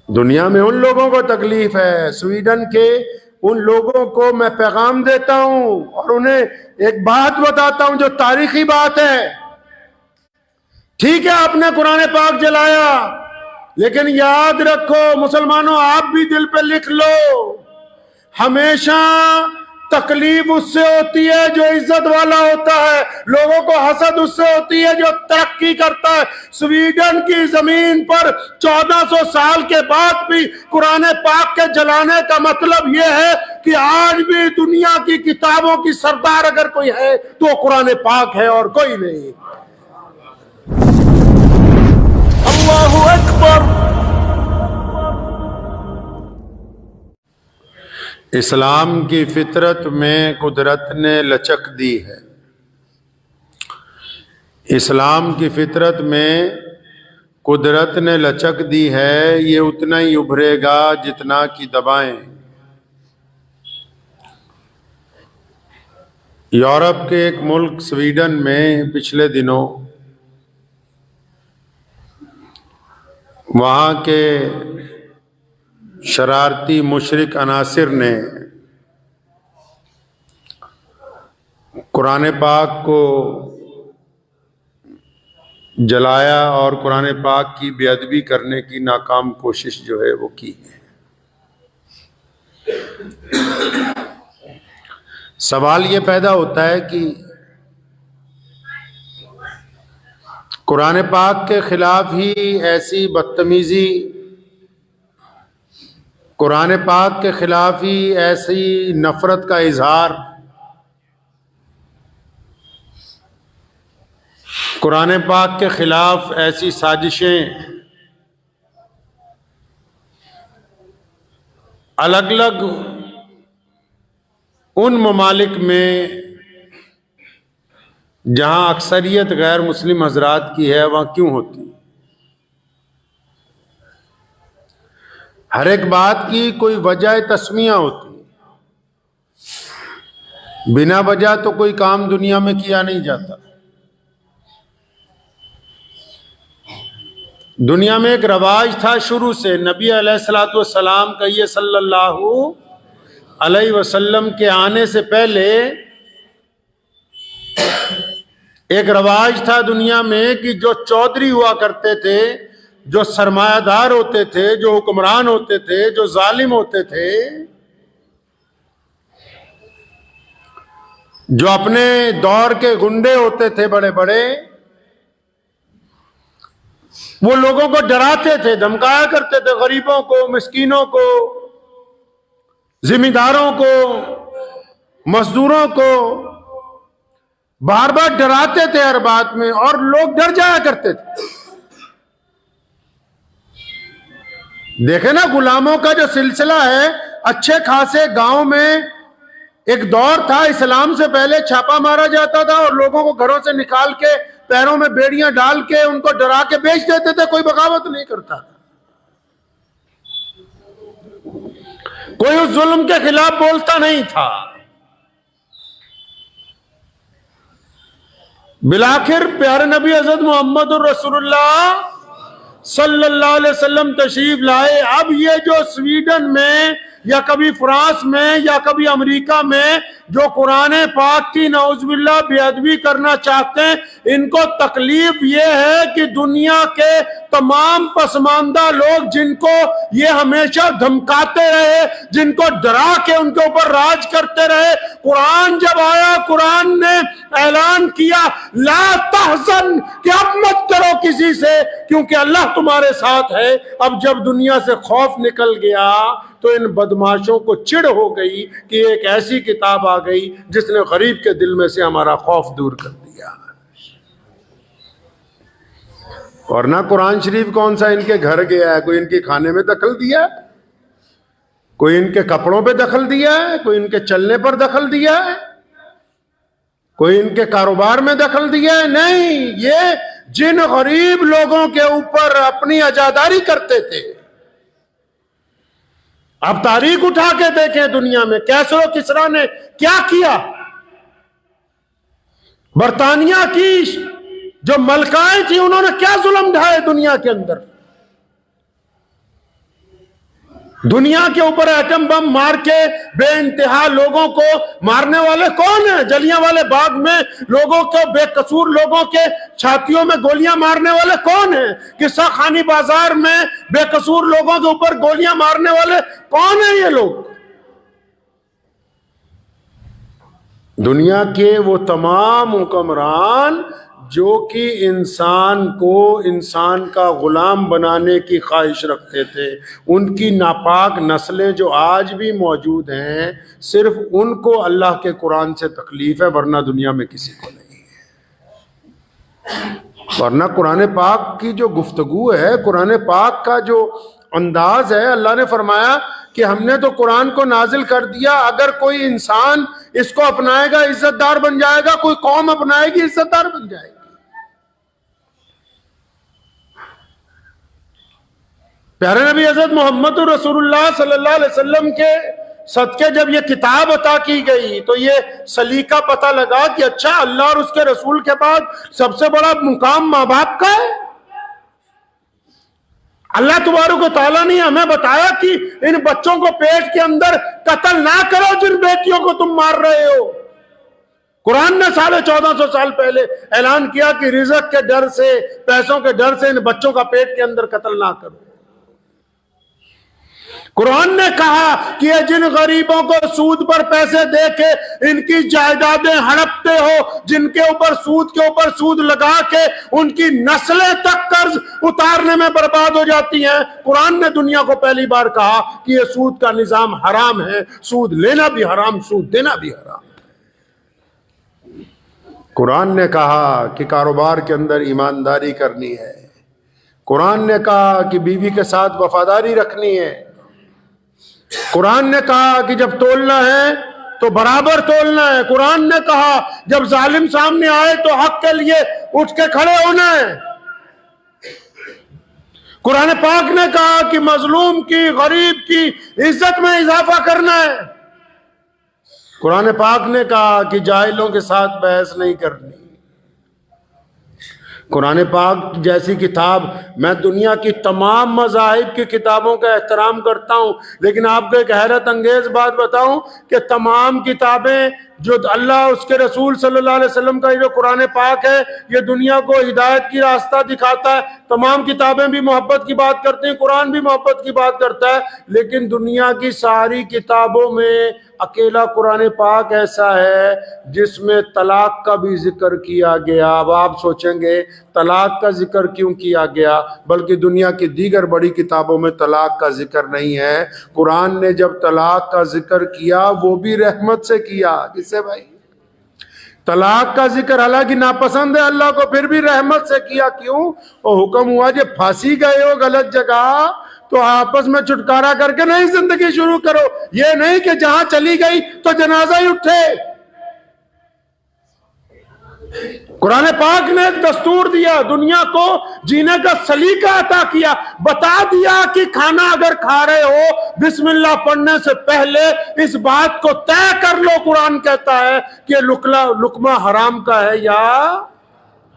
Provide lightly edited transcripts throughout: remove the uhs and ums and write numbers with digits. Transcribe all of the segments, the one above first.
दुनिया में उन लोगों को तकलीफ है, स्वीडन के उन लोगों को मैं पैगाम देता हूं और उन्हें एक बात बताता हूं जो तारीखी बात है। ठीक है, आपने कुरान पाक जलाया, लेकिन याद रखो मुसलमानों, आप भी दिल पे लिख लो, हमेशा तकलीफ उससे होती है जो इज्जत वाला होता है, लोगों को हसद उससे होती है जो तरक्की करता है। स्वीडन की जमीन पर 1400 साल के बाद भी कुरान पाक के जलाने का मतलब यह है कि आज भी दुनिया की किताबों की सरदार अगर कोई है तो कुरान पाक है और कोई नहीं। अल्लाहु अकबर। इस्लाम की फितरत में कुदरत ने लचक दी है। इस्लाम की फितरत में कुदरत ने लचक दी है, ये उतना ही उभरेगा जितना कि दबाएं। यूरोप के एक मुल्क स्वीडन में पिछले दिनों वहाँ के शरारती मुशरिक अनासिर ने कुरान पाक को जलाया और कुरान पाक की बेअदबी करने की नाकाम कोशिश जो है वो की है। सवाल ये पैदा होता है कि कुरान पाक के खिलाफ ही ऐसी बदतमीजी, कुरान पाक के खिलाफ ही ऐसी नफरत का इजहार, कुरान पाक के खिलाफ ऐसी साजिशें अलग अलग उन ममालिक में जहां अक्सरियत गैर मुस्लिम हजरात की है वहां क्यों होती? हर एक बात की कोई वजह तस्मिया होती, बिना वजह तो कोई काम दुनिया में किया नहीं जाता। दुनिया में एक रवाज था शुरू से, नबी अलैहिस्सलातु वस्सलाम का ये सल्लल्लाहु अलैहि वसल्लम के आने से पहले एक रवाज था दुनिया में कि जो चौधरी हुआ करते थे, जो सरमायादार होते थे, जो हुक्मरान होते थे, जो जालिम होते थे, जो अपने दौर के गुंडे होते थे बड़े बड़े, वो लोगों को डराते थे, धमकाया करते थे, गरीबों को, मिस्कीनों को, जिम्मेदारों को, मजदूरों को बार बार डराते थे हर बात में, और लोग डर जाया करते थे। देखे ना, गुलामों का जो सिलसिला है, अच्छे खासे गांव में एक दौर था, इस्लाम से पहले छापा मारा जाता था और लोगों को घरों से निकाल के पैरों में बेड़ियां डाल के उनको डरा के बेच देते थे। कोई बगावत नहीं करता, कोई उस जुल्म के खिलाफ बोलता नहीं था। बिलाखिर प्यारे नबी हज़रत मोहम्मद रसूलुल्लाह सल्लल्लाहु अलैहि वसल्लम तशरीफ लाए। अब ये जो स्वीडन में या कभी फ्रांस में या कभी अमेरिका में जो कुरान पाक की नौजुबिल्लाह बेअदबी करना चाहते हैं, इनको तकलीफ ये है कि दुनिया के तमाम पसमानदा लोग जिनको ये हमेशा धमकाते रहे, जिनको डरा के उनके ऊपर राज करते रहे, कुरान जब आया, कुरान ने ऐलान किया ला तहज़न, कि अब मत करो किसी से, क्योंकि अल्लाह तुम्हारे साथ है। अब जब दुनिया से खौफ निकल गया तो इन बदमाशों को चिढ़ हो गई कि एक ऐसी किताब आ गई जिसने गरीब के दिल में से हमारा खौफ दूर कर दिया। और ना कुरान शरीफ कौन सा इनके घर गया है, कोई इनके खाने में दखल दिया है, कोई इनके कपड़ों पे दखल दिया है, कोई इनके चलने पर दखल दिया है, कोई इनके कारोबार में दखल दिया है? नहीं, ये जिन गरीब लोगों के ऊपर अपनी अजादारी करते थे, अब तारीख उठा के देखें दुनिया में कैसरो किसरा ने क्या किया। बरतानिया की जो मलकाएं थी उन्होंने क्या जुल्म ढाए दुनिया के अंदर। दुनिया के ऊपर एटम बम मार के बेइंतहा लोगों को मारने वाले कौन है? जलियांवाले बाग में लोगों को, बेकसूर लोगों के छातियों में गोलियां मारने वाले कौन है? किस्सा खानी बाजार में बेकसूर लोगों के ऊपर गोलियां मारने वाले कौन है ये लोग? दुनिया के वो तमाम हुक्मरान जो कि इंसान को इंसान का गुलाम बनाने की ख्वाहिश रखते थे, उनकी नापाक नस्लें जो आज भी मौजूद हैं, सिर्फ उनको अल्लाह के कुरान से तकलीफ है, वरना दुनिया में किसी को नहीं है। वरना कुरान पाक की जो गुफ्तगू है, कुरान पाक का जो अंदाज है, अल्लाह ने फरमाया कि हमने तो कुरान को नाजिल कर दिया, अगर कोई इंसान इसको अपनाएगा इज्जतदार बन जाएगा, कोई कौम अपनाएगी इज्जतदार बन जाएगी। प्यारे नबी हज़रत मोहम्मद रसूलुल्लाह सल्लल्लाहु अलैहि वसल्लम के सदके जब ये किताब अता की गई तो ये सलीका पता लगा कि अच्छा, अल्लाह और उसके रसूल के बाद सबसे बड़ा मुकाम माँ बाप का है। अल्लाह तबारक व तआला ने हमें बताया कि इन बच्चों को पेट के अंदर कत्ल ना करो जिन बेटियों को तुम मार रहे हो। कुरान ने 1450 साल पहले ऐलान किया कि रिज़्क के डर से, पैसों के डर से इन बच्चों का पेट के अंदर कत्ल ना करो। कुरान ने कहा कि ये जिन गरीबों को सूद पर पैसे देके इनकी जायदादें हड़पते हो, जिनके ऊपर सूद लगा के उनकी नस्लें तक कर्ज उतारने में बर्बाद हो जाती हैं, कुरान ने दुनिया को पहली बार कहा कि ये सूद का निजाम हराम है, सूद लेना भी हराम, सूद देना भी हराम। कुरान ने कहा कि कारोबार के अंदर ईमानदारी करनी है। कुरान ने कहा कि बीवी के साथ वफादारी रखनी है। कुरान ने कहा कि जब तोलना है तो बराबर तोलना है। कुरान ने कहा जब जालिम सामने आए तो हक के लिए उठ के खड़े होना है। कुरान पाक ने कहा कि मजलूम की, गरीब की इज्जत में इजाफा करना है। कुरान पाक ने कहा कि जाहिलों के साथ बहस नहीं करनी। कुरान पाक जैसी किताब, मैं दुनिया की तमाम मज़ाहिब की किताबों का एहतराम करता हूँ, लेकिन आपको एक हैरत अंगेज बात बताऊं कि तमाम किताबें जो अल्लाह उसके रसूल सल्लल्लाहु अलैहि वसल्लम का जो कुरान पाक है, ये दुनिया को हिदायत की रास्ता दिखाता है। तमाम किताबें भी मोहब्बत की बात करती हैं, कुरान भी मोहब्बत की बात करता है, लेकिन दुनिया की सारी किताबों में अकेला कुरान पाक ऐसा है जिसमें तलाक का भी जिक्र किया गया। अब आप सोचेंगे तलाक का जिक्र क्यों किया गया, बल्कि दुनिया की दीगर बड़ी किताबों में तलाक का जिक्र नहीं है। कुरान ने जब तलाक का जिक्र किया वो भी रहमत से किया। किससे भाई? तलाक का जिक्र हालांकि नापसंद है अल्लाह को, फिर भी रहमत से किया। क्यों? वो हुक्म हुआ जब फांसी गए हो गलत जगह तो आपस में छुटकारा करके नई जिंदगी शुरू करो। ये नहीं कि जहां चली गई तो जनाजा ही उठे। कुरान पाक ने दस्तूर दिया, दुनिया को जीने का सलीका अता किया, बता दिया कि खाना अगर खा रहे हो बिस्मिल्लाह पढ़ने से पहले इस बात को तय कर लो। कुरान कहता है कि लुकमा हराम का है या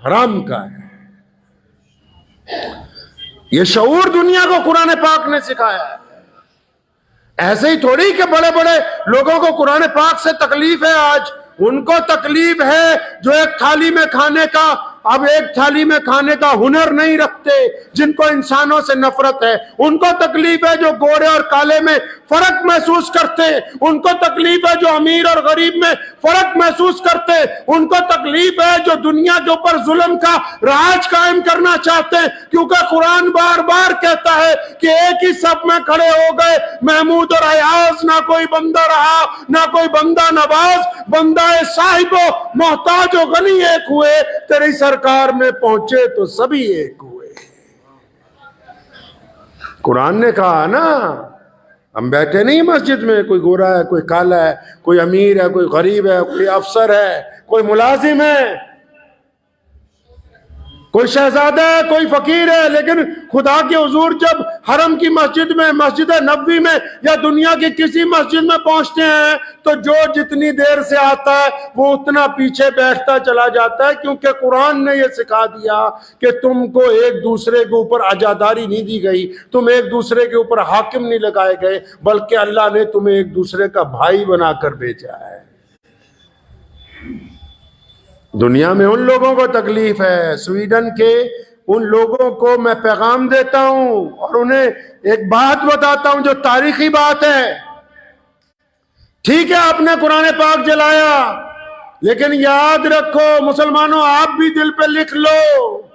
हराम का है। ये शऊर दुनिया को कुरान पाक ने सिखाया है। ऐसे ही थोड़ी कि बड़े बड़े लोगों को कुरान पाक से तकलीफ है। आज उनको तकलीफ है जो एक थाली में खाने का, अब एक थाली में खाने का हुनर नहीं रखते, जिनको इंसानों से नफरत है। उनको तकलीफ है जो गोरे और काले में फर्क महसूस करते। उनको तकलीफ है जो अमीर और गरीब में फर्क महसूस करते। उनको तकलीफ है जो दुनिया के ऊपर जुल्म का राज कायम करना चाहते हैं, क्योंकि कुरान बार बार कहता है कि एक ही सब में खड़े हो गए महमूद और अयाज, ना कोई बंदा रहा ना कोई बंदा नवाज, बंदा साहिबो मोहताज और गनी एक हुए, तेरी सरकार में पहुंचे तो सभी एक हुए। कुरान ने कहा ना, हम बैठे नहीं मस्जिद में, कोई गोरा है, कोई काला है, कोई अमीर है, कोई गरीब है, कोई अफसर है, कोई मुलाजिम है। कोई शहजादा है, कोई फकीर है, लेकिन खुदा के हुजूर जब हरम की मस्जिद में, मस्जिद नबवी में या दुनिया की किसी मस्जिद में पहुंचते हैं तो जो जितनी देर से आता है वो उतना पीछे बैठता चला जाता है, क्योंकि कुरान ने ये सिखा दिया कि तुमको एक दूसरे के ऊपर आजादारी नहीं दी गई, तुम एक दूसरे के ऊपर हाकिम नहीं लगाए गए, बल्कि अल्लाह ने तुम्हें एक दूसरे का भाई बनाकर भेजा है। दुनिया में उन लोगों को तकलीफ है, स्वीडन के उन लोगों को मैं पैगाम देता हूं और उन्हें एक बात बताता हूं जो तारीखी बात है। ठीक है, आपने कुरान पाक जलाया, लेकिन याद रखो मुसलमानों, आप भी दिल पे लिख लो,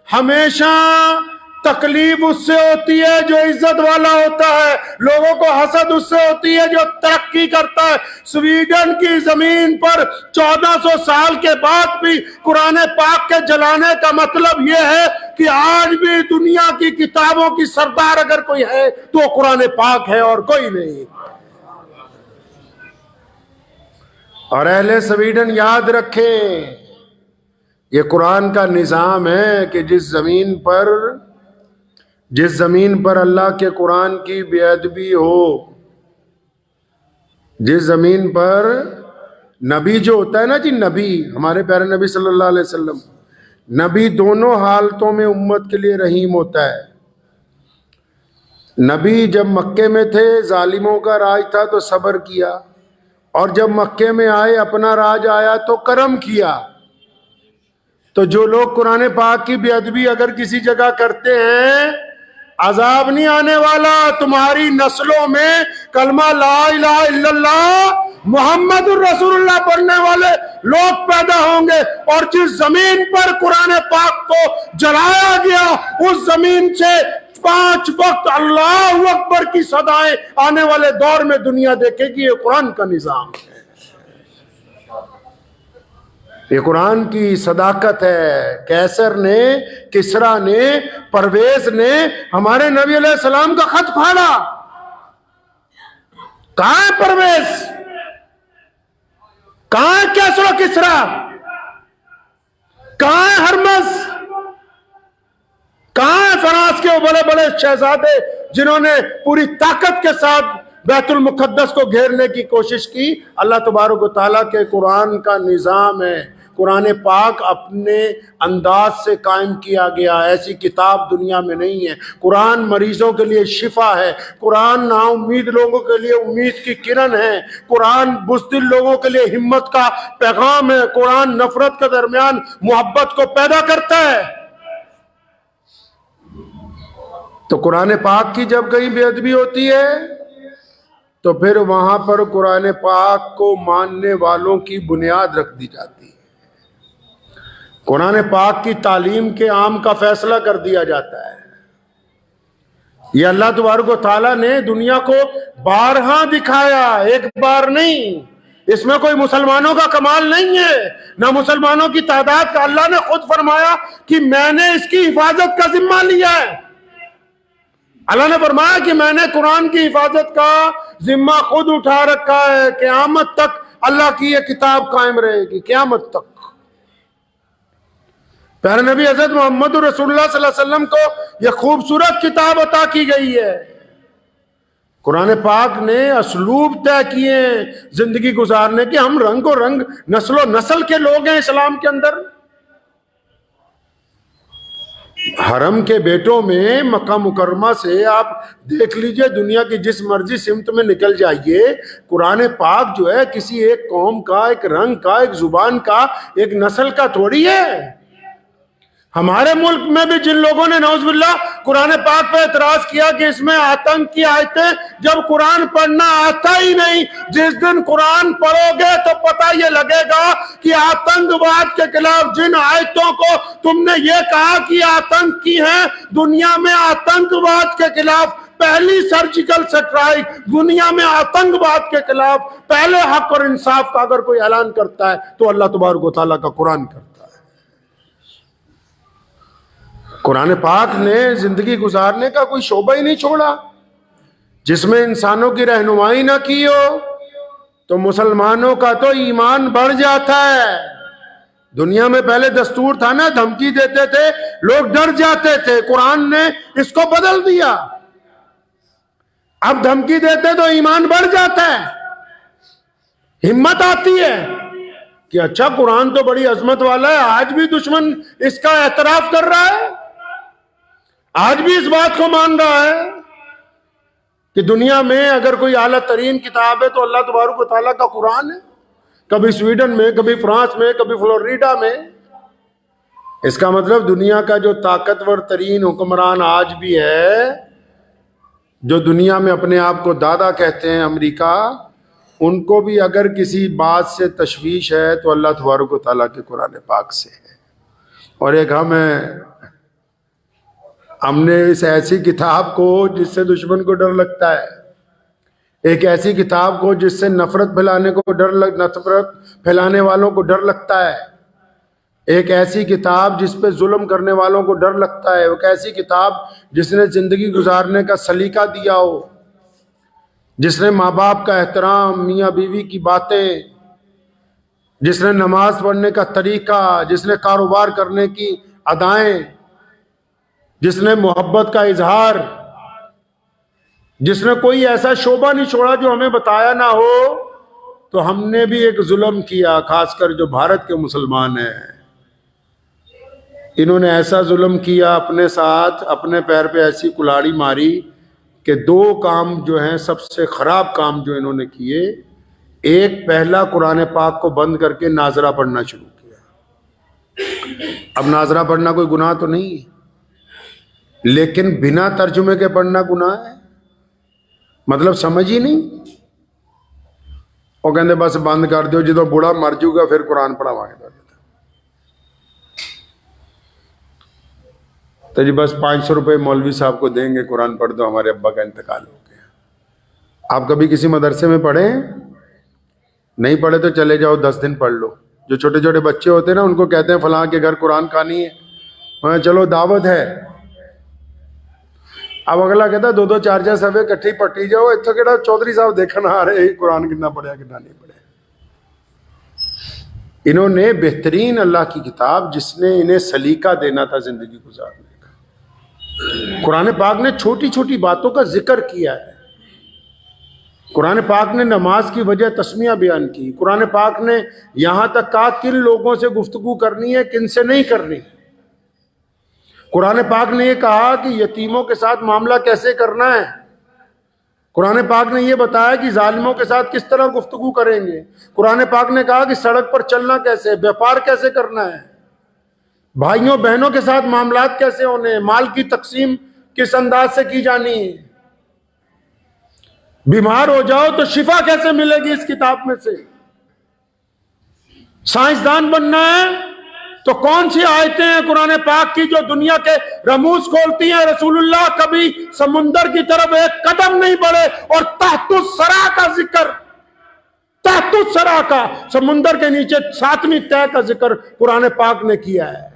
हमेशा तकलीफ उससे होती है जो इज्जत वाला होता है, लोगों को हसद उससे होती है जो तरक्की करता है। स्वीडन की जमीन पर 1400 साल के बाद भी कुरान पाक के जलाने का मतलब यह है कि आज भी दुनिया की किताबों की सरदार अगर कोई है तो कुरान पाक है और कोई नहीं। और अहले स्वीडन याद रखे, ये कुरान का निजाम है कि जिस जमीन पर अल्लाह के कुरान की बेअदबी हो, जिस जमीन पर नबी जो होता है ना जी, नबी हमारे प्यारे नबी सल्लल्लाहु अलैहि वसल्लम, नबी दोनों हालतों में उम्मत के लिए रहीम होता है। नबी जब मक्के में थे, जालिमों का राज था तो सब्र किया, और जब मक्के में आए, अपना राज आया तो करम किया। तो जो लोग कुरान पाक की बेअदबी अगर किसी जगह करते हैं, अजाब नहीं आने वाला, तुम्हारी नस्लों में कलमा ला इलाहा इल्लल्लाह मुहम्मदुर रसूलुल्लाह पढ़ने वाले लोग पैदा होंगे, और जिस जमीन पर कुरान पाक को जलाया गया उस जमीन से 5 वक्त अल्लाहु अकबर की सदाएं आने वाले दौर में दुनिया देखेगी। ये कुरान का निजाम है, ये कुरान की सदाकत है। कैसर ने, किसरा ने, परवेज ने हमारे नबी अलैहि सलाम का खत फाड़ा। कहां है परवेज, कहां है कैसर किसरा, कहां है हरमस, कहां है फ्रांस के बड़े बड़े शहजादे जिन्होंने पूरी ताकत के साथ बैतुल मुकद्दस को घेरने की कोशिश की। अल्लाह तबारक व तआला के कुरान का निजाम है। कुरान पाक अपने अंदाज से कायम किया गया, ऐसी किताब दुनिया में नहीं है। कुरान मरीजों के लिए शिफा है, कुरान नाउम्मीद लोगों के लिए उम्मीद की किरण है, कुरान बुज़दिल लोगों के लिए हिम्मत का पैगाम है, कुरान नफरत के दरमियान मोहब्बत को पैदा करता है। तो कुरान पाक की जब कहीं बेअदबी होती है तो फिर वहां पर कुरान पाक को मानने वालों की बुनियाद रख दी जाती है, कुरान पाक की तालीम के आम का फैसला कर दिया जाता है। ये अल्लाह तबारक व तआला ने दुनिया को बारहा दिखाया, एक बार नहीं। इसमें कोई मुसलमानों का कमाल नहीं है, ना मुसलमानों की तादाद का। अल्लाह ने खुद फरमाया कि मैंने इसकी हिफाजत का जिम्मा लिया है। अल्लाह ने फरमाया कि मैंने कुरान की हिफाजत का जिम्मा खुद उठा रखा है। क़यामत तक अल्लाह की ये किताब कायम रहेगी, क़यामत तक। प्यारे नबी हज़रत मोहम्मद रसूलुल्लाह सल्लल्लाहु अलैहि वसल्लम को यह खूबसूरत किताब अता की गई है। कुरान पाक ने असलूब तय किए जिंदगी गुजारने के। हम रंगो रंग नस्लो नस्ल के लोग हैं इस्लाम के अंदर। हरम के बेटों में मक्का मुकर्रमा से आप देख लीजिए, दुनिया की जिस मर्जी सिमत में निकल जाइए, कुरान पाक जो है किसी एक कौम का, एक रंग का, एक जुबान का, एक नस्ल का थोड़ी है। हमारे मुल्क में भी जिन लोगों ने नौजुबिल्लाह कुरान पाक पे एतराज किया कि इसमें आतंक की आयतें, जब कुरान पढ़ना आता ही नहीं, जिस दिन कुरान पढ़ोगे तो पता ये लगेगा कि आतंकवाद के खिलाफ जिन आयतों को तुमने ये कहा कि आतंक की है, दुनिया में आतंकवाद के खिलाफ पहली सर्जिकल स्ट्राइक, दुनिया में आतंकवाद के खिलाफ पहले हक और इंसाफ का अगर कोई ऐलान करता है तो अल्लाह तबारक व तआला का कुरान करता है। कुरान पाक ने जिंदगी गुजारने का कोई शोबा ही नहीं छोड़ा जिसमें इंसानों की रहनुमाई ना की हो। तो मुसलमानों का तो ईमान बढ़ जाता है, दुनिया में पहले दस्तूर था ना, धमकी देते थे, लोग डर जाते थे। कुरान ने इसको बदल दिया। अब धमकी देते तो ईमान बढ़ जाता है, हिम्मत आती है कि अच्छा कुरान तो बड़ी अजमत वाला है, आज भी दुश्मन इसका एतराफ कर रहा है, आज भी इस बात को मान रहा है कि दुनिया में अगर कोई आला तरीन किताब है तो अल्लाह तबारक व तआला का कुरान है। कभी स्वीडन में, कभी फ्रांस में, कभी फ्लोरिडा में। इसका मतलब दुनिया का जो ताकतवर तरीन हुक्मरान आज भी है, जो दुनिया में अपने आप को दादा कहते हैं, अमेरिका, उनको भी अगर किसी बात से तशवीश है तो अल्लाह तबारक व तआला के कुरान पाक से है। और एक हमने इस ऐसी किताब को जिससे दुश्मन को डर लगता है, एक ऐसी किताब को जिससे नफरत फैलाने वालों को डर लगता है, एक ऐसी किताब जिस पे जुल्म करने वालों को डर लगता है, एक ऐसी किताब जिसने जिंदगी गुजारने का सलीका दिया हो, जिसने माँ बाप का एहतराम, मियाँ बीवी की बातें, जिसने नमाज पढ़ने का तरीका, जिसने कारोबार करने की अदाएं, जिसने मोहब्बत का इजहार, जिसने कोई ऐसा शोभा नहीं छोड़ा जो हमें बताया ना हो। तो हमने भी एक जुल्म किया, खासकर जो भारत के मुसलमान हैं, इन्होंने ऐसा जुल्म किया अपने साथ, अपने पैर पे ऐसी कुल्हाड़ी मारी कि दो काम जो हैं सबसे खराब काम जो इन्होंने किए, एक पहला कुरान पाक को बंद करके नाजरा पढ़ना शुरू किया। अब नाजरा पढ़ना कोई गुनाह तो नहीं है, लेकिन बिना तर्जुमे के पढ़ना गुनाह है, मतलब समझ ही नहीं। वो कहते बस बंद कर दो, जो बूढ़ा मर जूगा फिर कुरान पढ़ावांगे तो जी बस 500 रुपये मौलवी साहब को देंगे, कुरान पढ़ दो, हमारे अब्बा का इंतकाल हो गया। आप कभी किसी मदरसे में पढ़े? नहीं पढ़े तो चले जाओ, 10 दिन पढ़ लो। जो छोटे छोटे बच्चे होते हैं ना, उनको कहते हैं फलां के घर कुरान खानी है, वहाँ चलो दावत है। अब अगला कहता है 2-2 4-4 सफे इकट्ठी पट्टी जाओ, इतो केड़ा चौधरी साहब देखना आ रहे कुरान कितना पढ़िया कितना नहीं पढ़े। इन्होंने बेहतरीन अल्लाह की किताब, जिसने इन्हें सलीका देना था जिंदगी गुजारने का, कुरान पाक ने छोटी छोटी बातों का जिक्र किया है। कुरान पाक ने नमाज की वजह तस्मिया बयान की। कुरान पाक ने यहां तक कहा किन लोगों से गुफ्तगू करनी है, किन से नहीं करनी। कुरान पाक ने यह कहा कि यतीमों के साथ मामला कैसे करना है। कुरान पाक ने यह बताया कि जालिमों के साथ किस तरह गुफ्तगू करेंगे। कुरान पाक ने कहा कि सड़क पर चलना कैसे, व्यापार कैसे करना है, भाइयों बहनों के साथ मामलात कैसे होने, माल की तकसीम किस अंदाज से की जानी है, बीमार हो जाओ तो शिफा कैसे मिलेगी इस किताब में से, साइंसदान बनना है तो कौन सी आयतें हैं कुरान पाक की जो दुनिया के रमूज खोलती हैं। रसूलुल्लाह कभी समुंदर की तरफ एक कदम नहीं बढ़े और तहतुस सरा का जिक्र, तहतुस सरा का, समुंदर के नीचे 7वीं तह का जिक्र कुरान पाक ने किया है।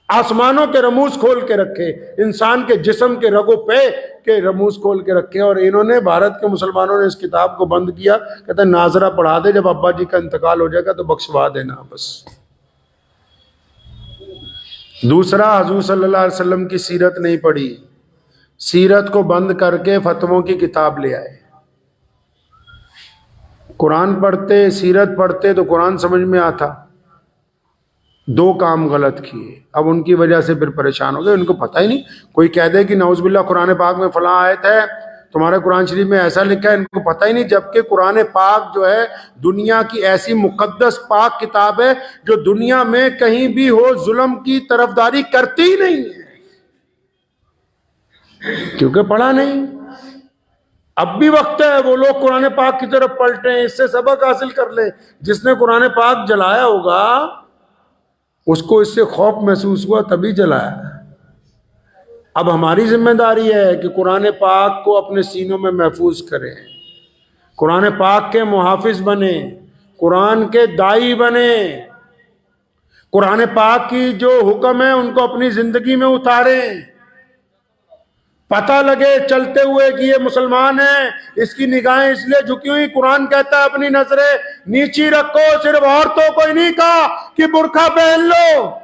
आसमानों के रमूज खोल के रखे, इंसान के जिस्म के रगो पे के रमूज खोल के रखे। और इन्होंने, भारत के मुसलमानों ने इस किताब को बंद किया। कहते नाजरा पढ़ा दे, जब अब्बा जी का इंतकाल हो जाएगा तो बख्शवा देना बस। दूसरा, हुजूर सल्लल्लाहु अलैहि वसल्लम की सीरत नहीं पढ़ी, सीरत को बंद करके फतवों की किताब ले आए। कुरान पढ़ते, सीरत पढ़ते तो कुरान समझ में आता। 2 काम गलत किए, अब उनकी वजह से फिर परेशान हो गए। उनको पता ही नहीं, कोई कह दे कि नौज़ुबिल्लाह कुरान पाक में फलां आयत है, तुम्हारे कुरान शरीफ में ऐसा लिखा है, इनको पता ही नहीं। जबकि कुरान पाक जो है दुनिया की ऐसी मुकद्दस पाक किताब है जो दुनिया में कहीं भी हो जुल्म की तरफदारी करती ही नहीं है, क्योंकि पढ़ा नहीं। अब भी वक्त है वो लोग कुरान पाक की तरफ पलटें, इससे सबक हासिल कर ले। जिसने कुरान पाक जलाया होगा उसको इससे खौफ महसूस हुआ तभी जलाया। अब हमारी जिम्मेदारी है कि कुरान पाक को अपने सीनों में महफूज करें, कुरान पाक के मुहाफिज बने, कुरान के दाई बने, कुरान पाक की जो हुक्म है उनको अपनी जिंदगी में उतारें, पता लगे चलते हुए कि ये मुसलमान है, इसकी निगाहें इसलिए झुकी हुई। कुरान कहता है अपनी नजरें नीची रखो। सिर्फ औरतों को ही नहीं कहा कि बुर्का पहन लो,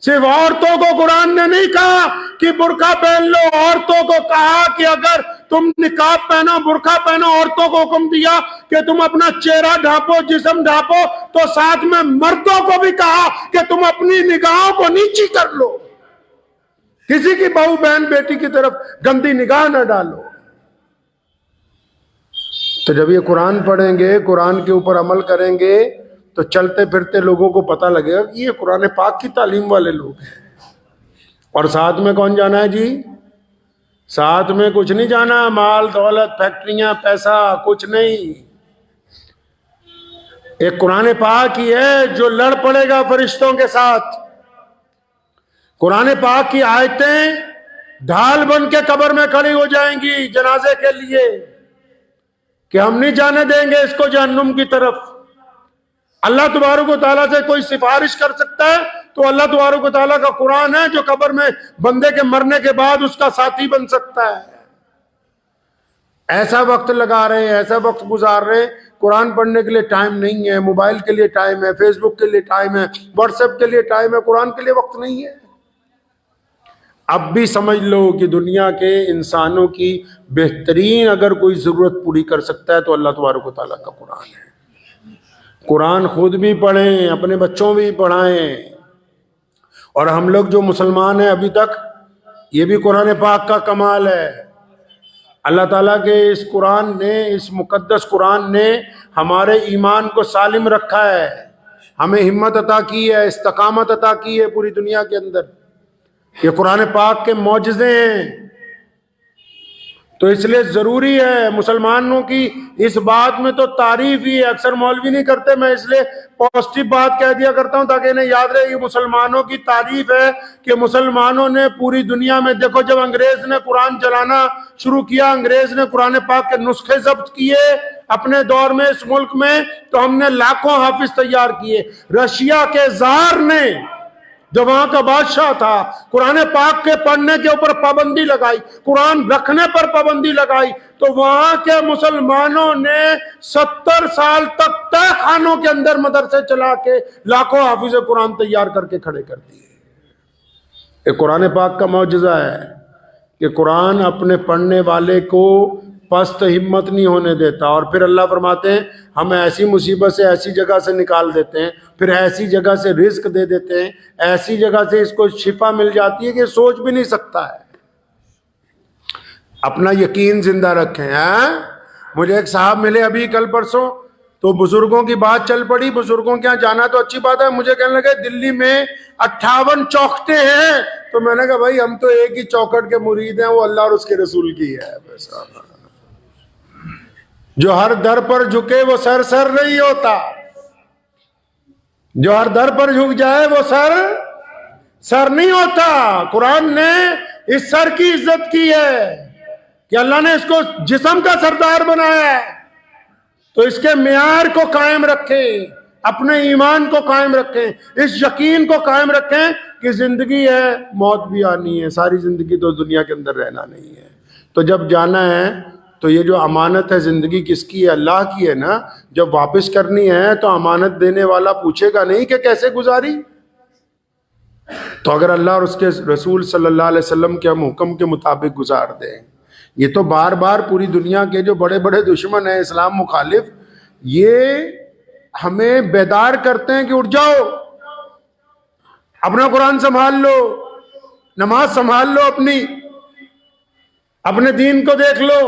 सिर्फ औरतों को कुरान ने नहीं कहा कि बुर्का पहन लो, औरतों को कहा कि अगर तुम निकाब पहनो, बुर्का पहनो, औरतों को हुक्म दिया कि तुम अपना चेहरा ढांपो, जिस्म ढांपो, तो साथ में मर्दों को भी कहा कि तुम अपनी निगाहों को नीची कर लो, किसी की बहू बहन बेटी की तरफ गंदी निगाह न डालो। तो जब ये कुरान पढ़ेंगे, कुरान के ऊपर अमल करेंगे, तो चलते फिरते लोगों को पता लगेगा कि ये कुरान पाक की तालीम वाले लोग हैं। और साथ में कौन जाना है जी? साथ में कुछ नहीं जाना, माल दौलत फैक्ट्रियां पैसा कुछ नहीं। एक कुरान पाक ही है जो लड़ पड़ेगा फरिश्तों के साथ। कुरान पाक की आयतें ढाल बन के कब्र में खड़ी हो जाएंगी जनाजे के लिए कि हम नहीं जाने देंगे इसको जहन्नुम की तरफ। अल्लाह तबारक व तआला से कोई सिफारिश कर सकता है तो अल्लाह तबारक व तआला का कुरान है जो कब्र में बंदे के मरने के बाद उसका साथी बन सकता है। ऐसा वक्त लगा रहे हैं, ऐसा वक्त गुजार रहे हैं, कुरान पढ़ने के लिए टाइम नहीं है, मोबाइल के लिए टाइम है, फेसबुक के लिए टाइम है, व्हाट्सएप के लिए टाइम है, कुरान के लिए वक्त नहीं है। अब भी समझ लो कि दुनिया के इंसानों की बेहतरीन अगर कोई जरूरत पूरी कर सकता है तो अल्लाह तबारक व तआला का कुरान है। कुरान खुद भी पढ़ें, अपने बच्चों भी पढ़ाएं। और हम लोग जो मुसलमान हैं अभी तक, ये भी कुरान पाक का कमाल है। अल्लाह ताला के इस कुरान ने, इस मुकद्दस कुरान ने हमारे ईमान को सालिम रखा है, हमें हिम्मत अता की है, इस्तकामत अता की है पूरी दुनिया के अंदर। ये कुरान पाक के मौजज़े हैं। तो इसलिए जरूरी है मुसलमानों की इस बात में तो तारीफ ही है। अक्सर मौलवी नहीं करते, मैं इसलिए पॉजिटिव बात कह दिया करता हूं ताकि इन्हें याद रहे। ये मुसलमानों की तारीफ है कि मुसलमानों ने पूरी दुनिया में, देखो जब अंग्रेज ने कुरान चलाना शुरू किया, अंग्रेज ने कुरान पाक के नुस्खे जब्त किए अपने दौर में इस मुल्क में, तो हमने लाखों हाफिज तैयार किए। रशिया के जार ने, जो वहां का बादशाह था, कुरान पाक के पढ़ने के ऊपर पाबंदी लगाई, कुरान रखने पर पाबंदी लगाई, तो वहां के मुसलमानों ने 70 साल तक तय खानों के अंदर मदरसे चला के लाखों हाफिज कुरान तैयार करके खड़े कर दिए। ये कुरान पाक का मौजज़ा है कि कुरान अपने पढ़ने वाले को पस्त हिम्मत नहीं होने देता। और फिर अल्लाह फरमाते हैं हम ऐसी मुसीबत से, ऐसी जगह से निकाल देते हैं, फिर ऐसी जगह से रिस्क दे देते हैं, ऐसी जगह से इसको शिफा मिल जाती है कि सोच भी नहीं सकता है। अपना यकीन जिंदा रखें। मुझे एक साहब मिले अभी कल परसों, तो बुजुर्गों की बात चल पड़ी। बुजुर्गों के यहाँ जाना तो अच्छी बात है, मुझे कहने लगे दिल्ली में 58 चौखटे हैं। तो मैंने कहा भाई हम तो एक ही चौखट के मुरीद हैं, वो अल्लाह और उसके रसूल की है। जो हर दर पर झुके वो सर सर नहीं होता, जो हर दर पर झुक जाए वो सर सर नहीं होता। कुरान ने इस सर की इज्जत की है कि अल्लाह ने इसको जिस्म का सरदार बनाया है, तो इसके मियार को कायम रखें, अपने ईमान को कायम रखें, इस यकीन को कायम रखें कि जिंदगी है, मौत भी आनी है, सारी जिंदगी तो दुनिया के अंदर रहना नहीं है। तो जब जाना है तो ये जो अमानत है जिंदगी किसकी है? अल्लाह की है ना। जब वापस करनी है तो अमानत देने वाला पूछेगा नहीं कि कैसे गुजारी। तो अगर अल्लाह और उसके रसूल सल्लल्लाहु अलैहि वसल्लम के हम हुक्म के मुताबिक गुजार दें। ये तो बार बार पूरी दुनिया के जो बड़े बड़े दुश्मन हैं इस्लाम मुखालिफ, ये हमें बेदार करते हैं कि उठ जाओ, अपना कुरान संभाल लो, नमाज संभाल लो, अपने दीन को देख लो।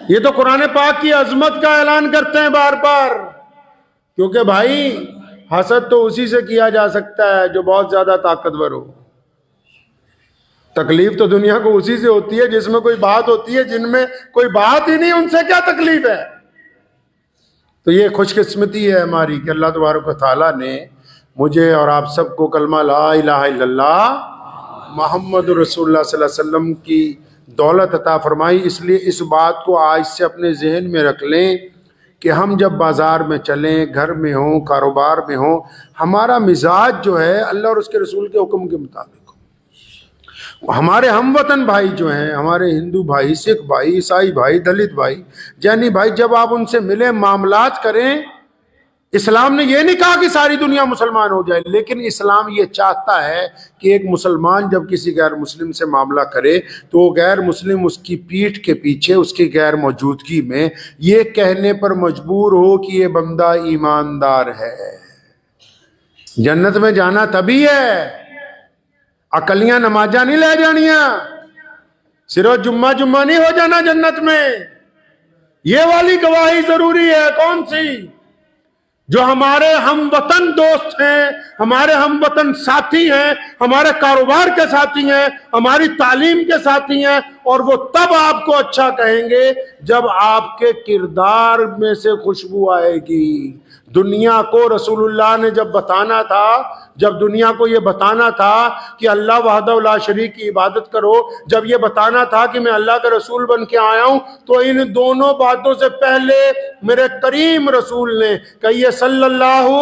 ये तो कुरान पाक की अजमत का ऐलान करते हैं बार बार, क्योंकि भाई हसद तो उसी से किया जा सकता है जो बहुत ज्यादा ताकतवर हो। तकलीफ तो दुनिया को उसी से होती है जिसमें कोई बात होती है, जिनमें कोई बात ही नहीं उनसे क्या तकलीफ है। तो ये खुशकिस्मती है हमारी कि अल्लाह तबारक व तआला ने मुझे और आप सबको कलमा ला इलाहा इल्लल्लाह मोहम्मद रसूलुल्लाह सल्लल्लाहु अलैहि वसल्लम की दौलत अता फरमाई। इसलिए इस बात को आज से अपने जहन में रख लें कि हम जब बाज़ार में चलें, घर में हों, कारोबार में हों, हमारा मिजाज जो है अल्लाह और उसके रसूल के हुक्म के मुताबिक हो। हमारे हमवतन भाई जो हैं, हमारे हिंदू भाई, सिख भाई, ईसाई भाई, दलित भाई, जैनी भाई, जब आप उनसे मिले, मामलात करें, इस्लाम ने ये नहीं कहा कि सारी दुनिया मुसलमान हो जाए, लेकिन इस्लाम ये चाहता है कि एक मुसलमान जब किसी गैर मुस्लिम से मामला करे तो वो गैर मुस्लिम उसकी पीठ के पीछे, उसकी गैर मौजूदगी में ये कहने पर मजबूर हो कि ये बंदा ईमानदार है। जन्नत में जाना तभी है, अकलियां नमाजा नहीं ले जानिया, सिर्फ जुम्मा जुम्मा नहीं हो जाना जन्नत में। ये वाली गवाही जरूरी है। कौन सी? जो हमारे हमवतन दोस्त हैं, हमारे हमवतन साथी हैं, हमारे कारोबार के साथी हैं, हमारी तालीम के साथी हैं, और वो तब आपको अच्छा कहेंगे जब आपके किरदार में से खुशबू आएगी। दुनिया को रसूलुल्लाह ने जब बताना था, जब दुनिया को ये बताना था कि अल्लाह वहदहु ला शरीक की इबादत करो, जब ये बताना था कि मैं अल्लाह का रसूल बन के आया हूं, तो इन दोनों बातों से पहले मेरे करीम रसूल ने कही सल्लल्लाहु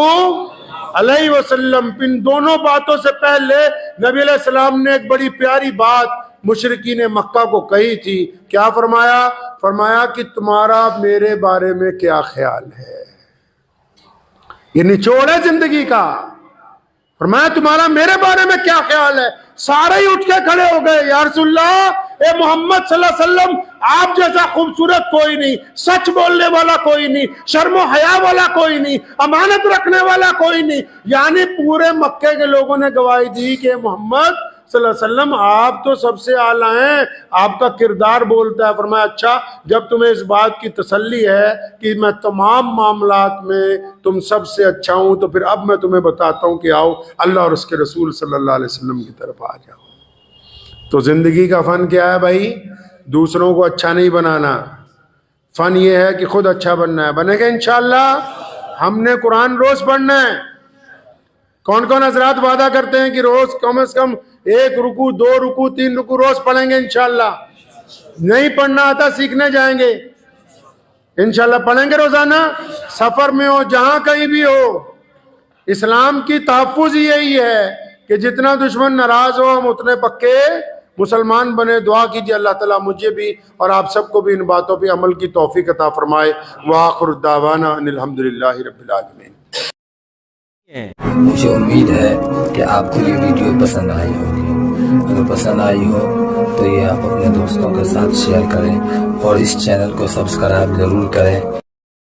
अलैहि वसल्लम, इन दोनों बातों से पहले नबी अलैहि सलाम ने एक बड़ी प्यारी बात मुशरिकीन मक्का को कही थी। क्या फरमाया? फरमाया कि तुम्हारा मेरे बारे में क्या ख्याल है। ये निचोड़ है जिंदगी का। फरमाया तुम्हारा मेरे बारे में क्या ख्याल है। सारे ही उठ के खड़े हो गए, या रसूलल्लाह, ए मोहम्मद सल्लल्लाहु अलैहि वसल्लम, आप जैसा खूबसूरत कोई नहीं, सच बोलने वाला कोई नहीं, शर्मो हया वाला कोई नहीं, अमानत रखने वाला कोई नहीं। यानी पूरे मक्के के लोगों ने गवाही दी कि मोहम्मद सल्लल्लाहु अलैहि वसल्लम आप तो सबसे आला हैं, आपका किरदार बोलता है। फरमाया अच्छा, जब तुम्हें इस बात की तसल्ली है कि मैं तमाम मामलात में तुम सबसे अच्छा हूं, तो फिर अब मैं तुम्हें बताता हूं कि आओ अल्लाह और उसके रसूल सल्लल्लाहु अलैहि वसल्लम की तरफ आ जाओ। तो जिंदगी का फन क्या है भाई? दूसरों को अच्छा नहीं बनाना, फन ये है कि खुद अच्छा बनना है। बनेगा इंशाअल्लाह। हमने कुरान रोज पढ़ना है। कौन कौन हजरात वादा करते हैं कि रोज कम से कम 1 रुकू, 2 रुकू, 3 रुकू रोज पढ़ेंगे इंशाअल्लाह। नहीं पढ़ना आता सीखने जाएंगे इंशाअल्लाह, पढ़ेंगे रोजाना। सफर में हो, जहां कहीं भी हो, इस्लाम की तहफ्फुज यही है कि जितना दुश्मन नाराज हो हम उतने पक्के मुसलमान बने। दुआ कीजिए अल्लाह ताला मुझे भी और आप सबको भी इन बातों पे अमल की तौफीक अता फरमाए। व आखिरु दावाना अनिल हम्दुलिल्लाहि रब्बिल आलमीन। मुझे उम्मीद है कि आपको ये वीडियो पसंद आई होगी। अगर पसंद आई हो तो ये आप अपने दोस्तों के साथ शेयर करें और इस चैनल को सब्सक्राइब जरूर करें।